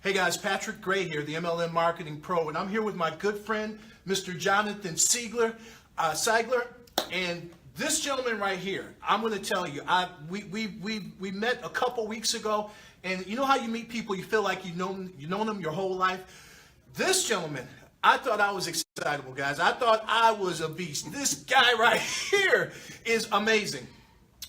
Hey guys, Patrick Gray here, the MLM Marketing Pro, and I'm here with my good friend, Mr. Jonathan Seigler, and this gentleman right here. I'm going to tell you, we met a couple weeks ago, and you know how you meet people, you feel like you've known them your whole life. This gentleman, I thought I was excitable, guys. I thought I was a beast. This guy right here is amazing.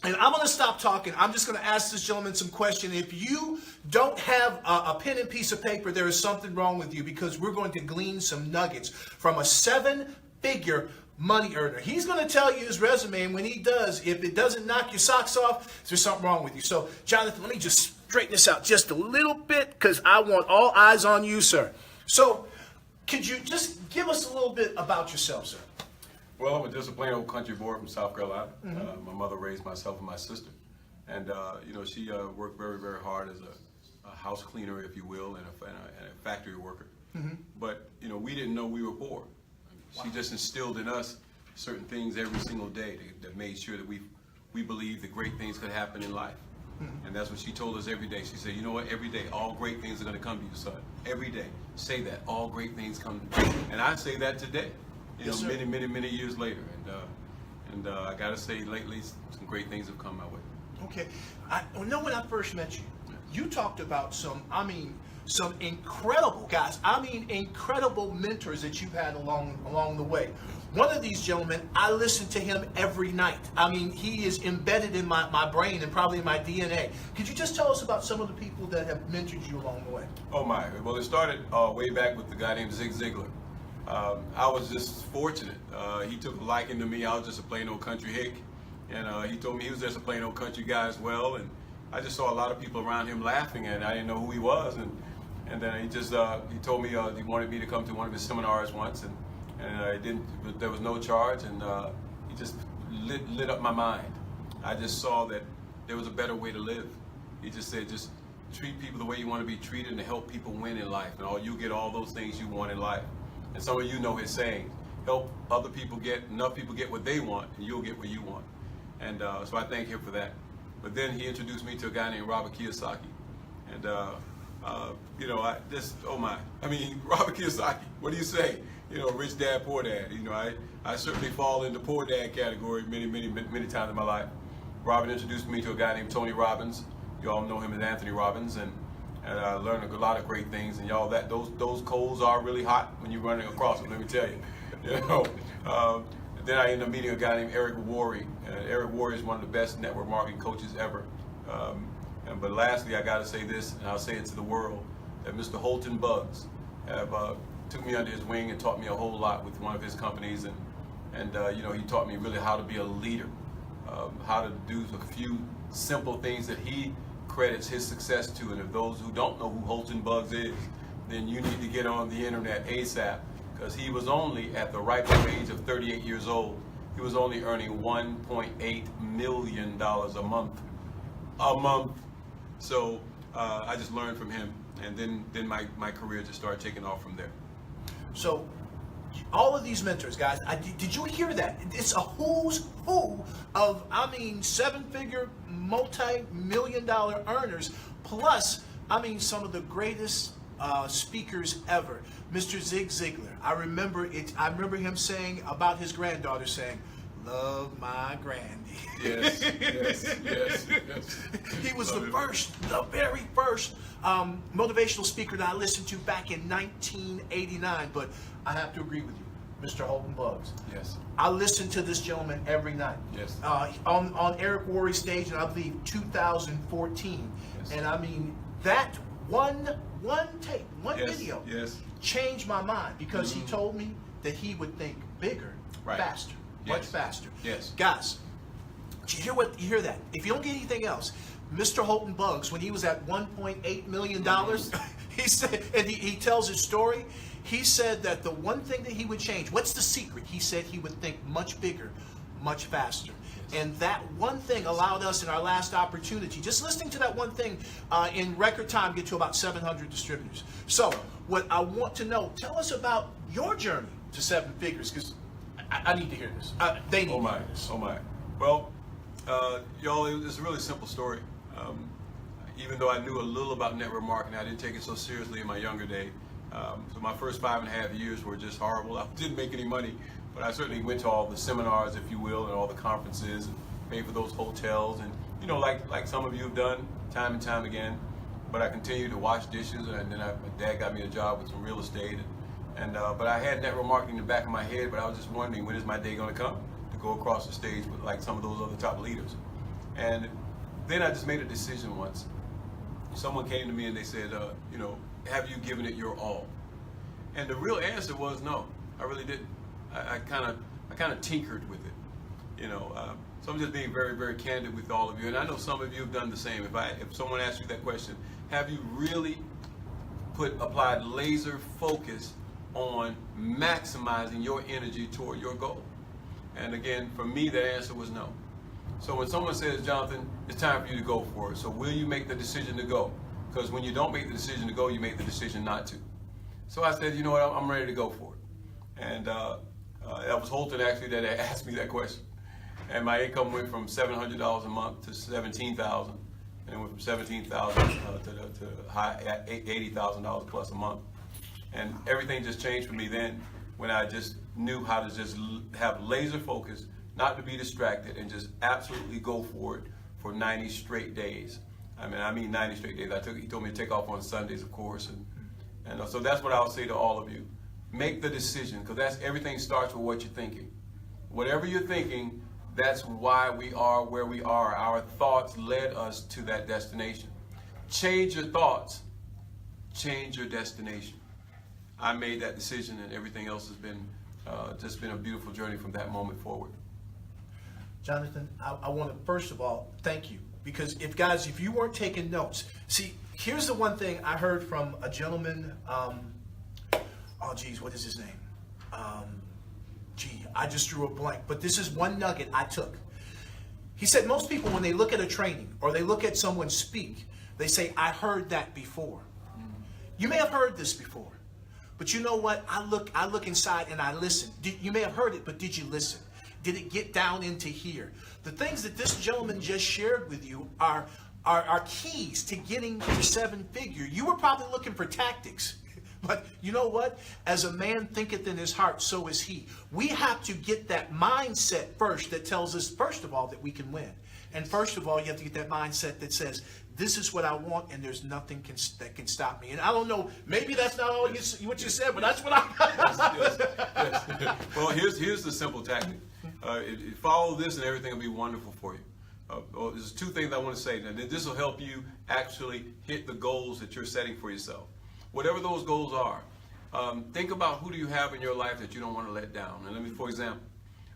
And I'm going to stop talking. I'm just going to ask this gentleman some questions. If you don't have a pen and piece of paper, there is something wrong with you, because we're going to glean some nuggets from a 7-figure money earner. He's going to tell you his resume, and when he does, if it doesn't knock your socks off, there's something wrong with you. So, Jonathan, let me just straighten this out just a little bit, because I want all eyes on you, sir. So, could you just give us a little bit about yourself, sir? Well, I'm just a plain old country boy from South Carolina. My mother raised myself and my sister. And, she worked very, very hard as a house cleaner, if you will, and a factory worker. But, we didn't know we were poor. She just instilled in us certain things every single day that made sure that we believed that great things could happen in life. And that's what she told us every day. She said, you know what, every day, all great things are going to come to you, son. Every day. Say that. All great things come to you. And I say that today. Yes, sir. Many years later, and I gotta say, lately some great things have come my way. Okay, I know when I first met you, you talked about some incredible guys. Incredible mentors that you've had along the way. One of these gentlemen, I listen to him every night. He is embedded in my brain and probably in my DNA. Could you just tell us about some of the people that have mentored you along the way? Oh my! Well, it started way back with the guy named Zig Ziglar. I was just fortunate. He took a liking to me. I was just a plain old country hick, and he told me he was just a plain old country guy as well. And I just saw a lot of people around him laughing, and I didn't know who he was. And then he told me he wanted me to come to one of his seminars once, and there was no charge, and he just lit up my mind. I just saw that there was a better way to live. He just said, just treat people the way you want to be treated, and help people win in life, and you'll get all those things you want in life. And some of you know his saying, help other people enough people get what they want, and you'll get what you want. And so I thank him for that. But then he introduced me to a guy named Robert Kiyosaki. And, Robert Kiyosaki, what do you say? Rich dad, poor dad. I certainly fall in the poor dad category many times in my life. Robert introduced me to a guy named Tony Robbins. You all know him as Anthony Robbins. And I learned a lot of great things, and y'all, those coals are really hot when you're running across them, let me tell you. Then I ended up meeting a guy named Eric Worre. Eric Worre is one of the best network marketing coaches ever. But lastly, I got to say this, and I'll say it to the world, that Mr. Holton Buggs took me under his wing and taught me a whole lot with one of his companies, and he taught me really how to be a leader, how to do a few simple things that he credits his success to. And if those who don't know who Holton Buggs is, then you need to get on the internet ASAP, because he was only at the ripe old age of 38 years old. He was only earning $1.8 million a month. So I just learned from him, and then my career just started taking off from there. So all of these mentors, guys, did you hear that? It's a who's who of, 7-figure, multi-million-dollar earners, plus, some of the greatest speakers ever. Mr. Zig Ziglar. I remember him saying about his granddaughter, saying, "Love my grandy." Yes. He was the very first motivational speaker that I listened to back in 1989. But I have to agree with you, Mr. Holton Buggs. Yes. I listen to this gentleman every night. Yes. On Eric Worre's stage, in I believe 2014. Yes. And that one tape, yes. video, yes. changed my mind, because he told me that he would think bigger, right. faster, yes. much faster. Yes. Guys, did you hear that? If you don't get anything else, Mr. Holton Buggs, when he was at $1.8 million, he said, and he tells his story, he said that the one thing that he would change, what's the secret? He said he would think much bigger, much faster. And that one thing allowed us in our last opportunity, just listening to that one thing, in record time, get to about 700 distributors. So what I want to know, tell us about your journey to 7 figures, because I need to hear this. They need to hear this. Oh my. Well, y'all, it's a really simple story. even though I knew a little about network marketing, I didn't take it so seriously in my younger day. So my first 5.5 years were just horrible. I didn't make any money, but I certainly went to all the seminars, if you will, and all the conferences, and paid for those hotels, and like some of you have done time and time again. But I continued to wash dishes, and then my dad got me a job with some real estate, but I had network marketing in the back of my head. But I was just wondering, when is my day going to come to go across the stage with like some of those other top leaders? And then I just made a decision once. Someone came to me and they said, have you given it your all? And the real answer was no, I really didn't. I kind of tinkered with it, So I'm just being very, very candid with all of you, and I know some of you have done the same. If someone asks you that question, have you really applied laser focus on maximizing your energy toward your goal? And again, for me, that answer was no. So when someone says, Jonathan, it's time for you to go for it, so will you make the decision to go? Because when you don't make the decision to go, you make the decision not to. So I said, you know what, I'm ready to go for it. And it was Holton actually that asked me that question. And my income went from $700 a month to $17,000, and it went from $17,000 to high $80,000 plus a month. And everything just changed for me then, when I just knew how to just have laser focus, not to be distracted, and just absolutely go for it for 90 straight days. I mean 90 straight days. He told me to take off on Sundays, of course, and so that's what I'll say to all of you. Make the decision, because everything starts with what you're thinking. Whatever you're thinking, that's why we are where we are. Our thoughts led us to that destination. Change your thoughts, change your destination. I made that decision, and everything else has been just been a beautiful journey from that moment forward. Jonathan, I want to first of all thank you, because if you weren't taking notes, see, here's the one thing I heard from a gentleman. What is his name? I just drew a blank. But this is one nugget I took. He said most people, when they look at a training or they look at someone speak, they say, I heard that before. You may have heard this before, but you know what? I look inside and I listen. You may have heard it, but did you listen? Did it get down into here? The things that this gentleman just shared with you are keys to getting to 7-figure. You were probably looking for tactics. But you know what? As a man thinketh in his heart, so is he. We have to get that mindset first that tells us, first of all, that we can win. And first of all, you have to get that mindset that says, this is what I want, and there's nothing that can stop me. And I don't know, maybe that's not all what you said, but that's what yes. Well, here's the simple tactic. Follow this, and everything will be wonderful for you. There's two things I want to say. Now, this will help you actually hit the goals that you're setting for yourself. Whatever those goals are, think about who do you have in your life that you don't want to let down. And for example,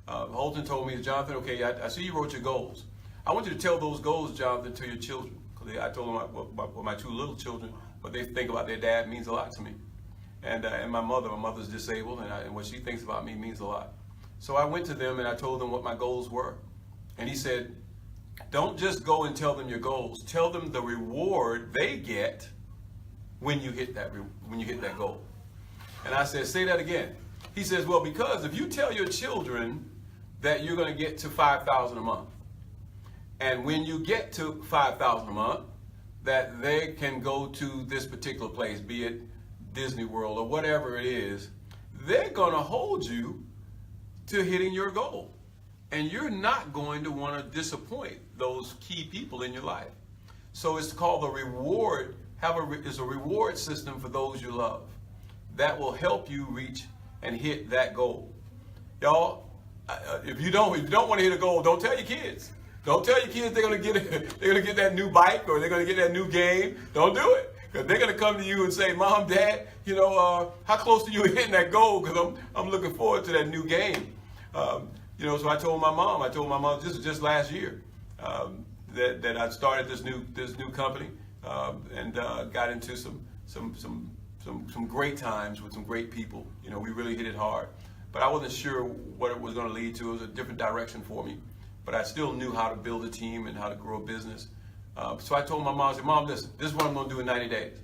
Holton told me, Jonathan, okay, I see you wrote your goals. I want you to tell those goals, Jonathan, to your children. Because I told them my two little children, what they think about their dad means a lot to me. And my mother's disabled, and what she thinks about me means a lot. So I went to them and I told them what my goals were. And he said, don't just go and tell them your goals. Tell them the reward they get when you hit that goal. And I said, say that again. He says, well, because if you tell your children that you're going to get to $5,000 a month, and when you get to $5,000 a month, that they can go to this particular place, be it Disney World or whatever it is, they're going to hold you to hitting your goal. And you're not going to want to disappoint those key people in your life. So it's called the reward. It's a reward system for those you love that will help you reach and hit that goal. Y'all, if you don't want to hit a goal, don't tell your kids. Don't tell your kids they're gonna get that new bike or they're gonna get that new game. Don't do it, because they're gonna come to you and say, Mom, Dad, how close are you hitting that goal? Because I'm looking forward to that new game. So I told my mom just last year that I started this new company. And got into some great times with some great people. We really hit it hard. But I wasn't sure what it was going to lead to. It was a different direction for me. But I still knew how to build a team and how to grow a business. So I told my mom, I said, Mom, listen, this is what I'm going to do in 90 days.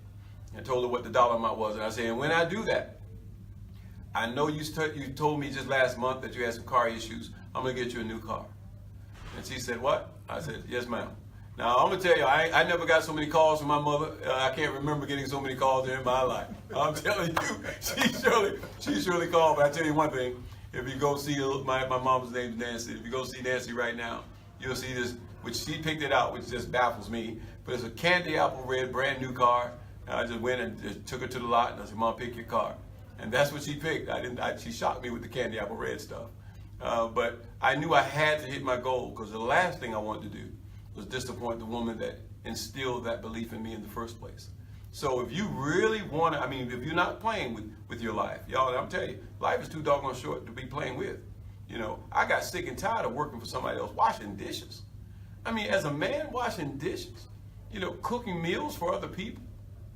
And I told her what the dollar amount was. And I said, and when I do that, I know you told me just last month that you had some car issues. I'm going to get you a new car. And she said, what? I said, yes, ma'am. Now, I'm going to tell you, I never got so many calls from my mother. I can't remember getting so many calls in my life. I'm telling you, she surely called. But I tell you one thing, if you go see my mom's name is Nancy. If you go see Nancy right now, you'll see this, which she picked it out, which just baffles me. But it's a candy apple red, brand new car. And I just went and just took her to the lot and I said, Mom, pick your car. And that's what she picked. She shocked me with the candy apple red stuff. But I knew I had to hit my goal, because the last thing I wanted to do was disappoint the woman that instilled that belief in me in the first place. So if you really want to, I mean, if you're not playing with your life, y'all, I'm telling you, life is too doggone short to be playing with. You know, I got sick and tired of working for somebody else, washing dishes. I mean, as a man washing dishes, you know, cooking meals for other people,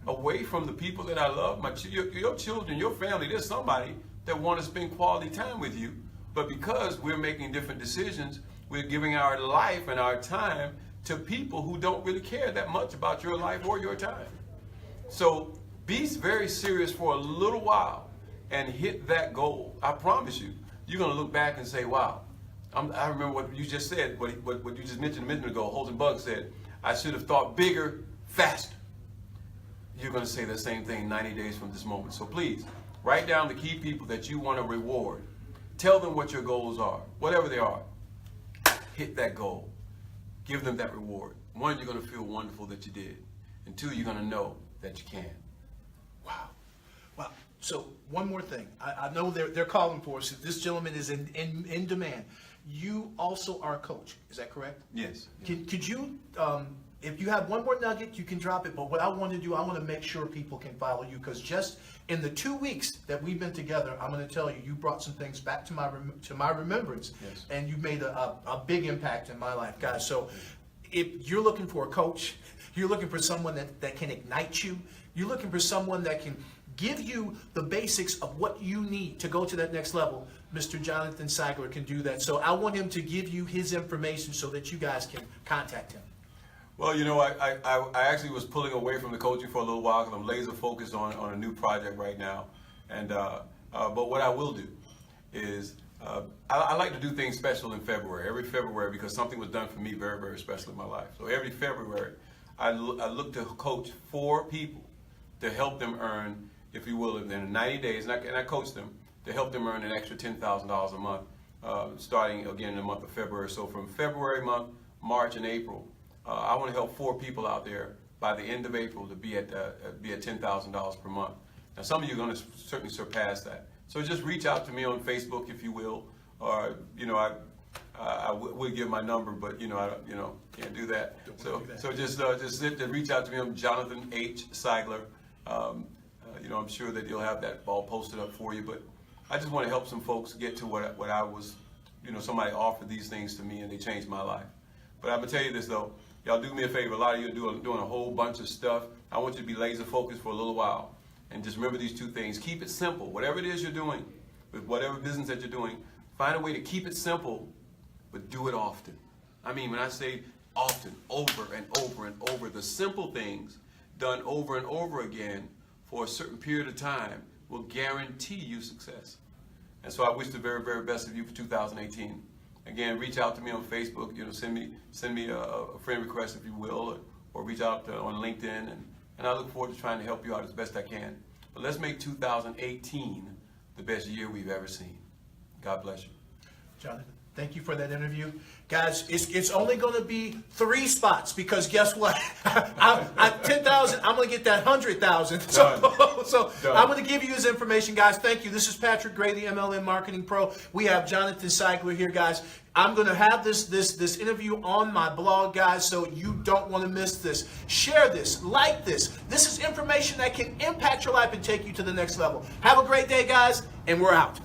away from the people that I love, your children, your family, there's somebody that want to spend quality time with you. But because we're making different decisions, we're giving our life and our time to people who don't really care that much about your life or your time. So be very serious for a little while and hit that goal. I promise you, you're going to look back and say, wow, I remember what you just said, what you just mentioned a minute ago. Holden Bugg said, I should have thought bigger, faster. You're going to say the same thing 90 days from this moment. So please, write down the key people that you want to reward. Tell them what your goals are, whatever they are. Hit that goal. Give them that reward. One, you're going to feel wonderful that you did. And two, you're going to know that you can. Wow. Wow. So one more thing. I know they're calling for us. This gentleman is in demand. You also are a coach. Is that correct? Yes. Could you, if you have one more nugget, you can drop it. But what I want to do, I want to make sure people can follow you, because just in the 2 weeks that we've been together, I'm going to tell you, you brought some things back to my remembrance. Yes. And you made a big impact in my life, guys. So if you're looking for a coach, you're looking for someone that can ignite you, you're looking for someone that can give you the basics of what you need to go to that next level, Mr. Jonathan Seigler can do that. So I want him to give you his information so that you guys can contact him. Well, you know, I actually was pulling away from the coaching for a little while because I'm laser focused on a new project right now. And but what I will do is I like to do things special in February, every February, because something was done for me very, very special in my life. So every February, I look to coach 4 people to help them earn, if you will, in 90 days, and I coach them to help them earn an extra $10,000 a month, starting again in the month of February. So from February month, March, and April, I want to help 4 people out there by the end of April to be at $10,000 per month. Now, some of you are going to certainly surpass that. So just reach out to me on Facebook, if you will, or you know, I would give my number, but you know, I can't do that. So just reach out to me. I'm Jonathan H. Seigler. You know, I'm sure that you'll have that all posted up for you. But I just want to help some folks get to what I was. You know, somebody offered these things to me and they changed my life. But I'm gonna tell you this though. Y'all do me a favor. A lot of you are doing a whole bunch of stuff. I want you to be laser focused for a little while. And just remember these 2 things. Keep it simple. Whatever it is you're doing, with whatever business that you're doing, find a way to keep it simple, but do it often. I mean, when I say often, over and over and over, the simple things done over and over again for a certain period of time will guarantee you success. And so I wish the very, very best of you for 2018. Again, reach out to me on Facebook. You know, send me a friend request, if you will, or reach out on LinkedIn, and I look forward to trying to help you out as best I can. But let's make 2018 the best year we've ever seen. God bless you. Jonathan, thank you for that interview. Guys, it's only going to be 3 spots, because guess what? I 10,000, I'm going to get that 100,000. So I'm going to give you his information, guys. Thank you. This is Patrick Gray, the MLM Marketing Pro. We have Jonathan Seigler here, guys. I'm going to have this interview on my blog, guys, so you don't want to miss this. Share this, like this. This is information that can impact your life and take you to the next level. Have a great day, guys, and we're out.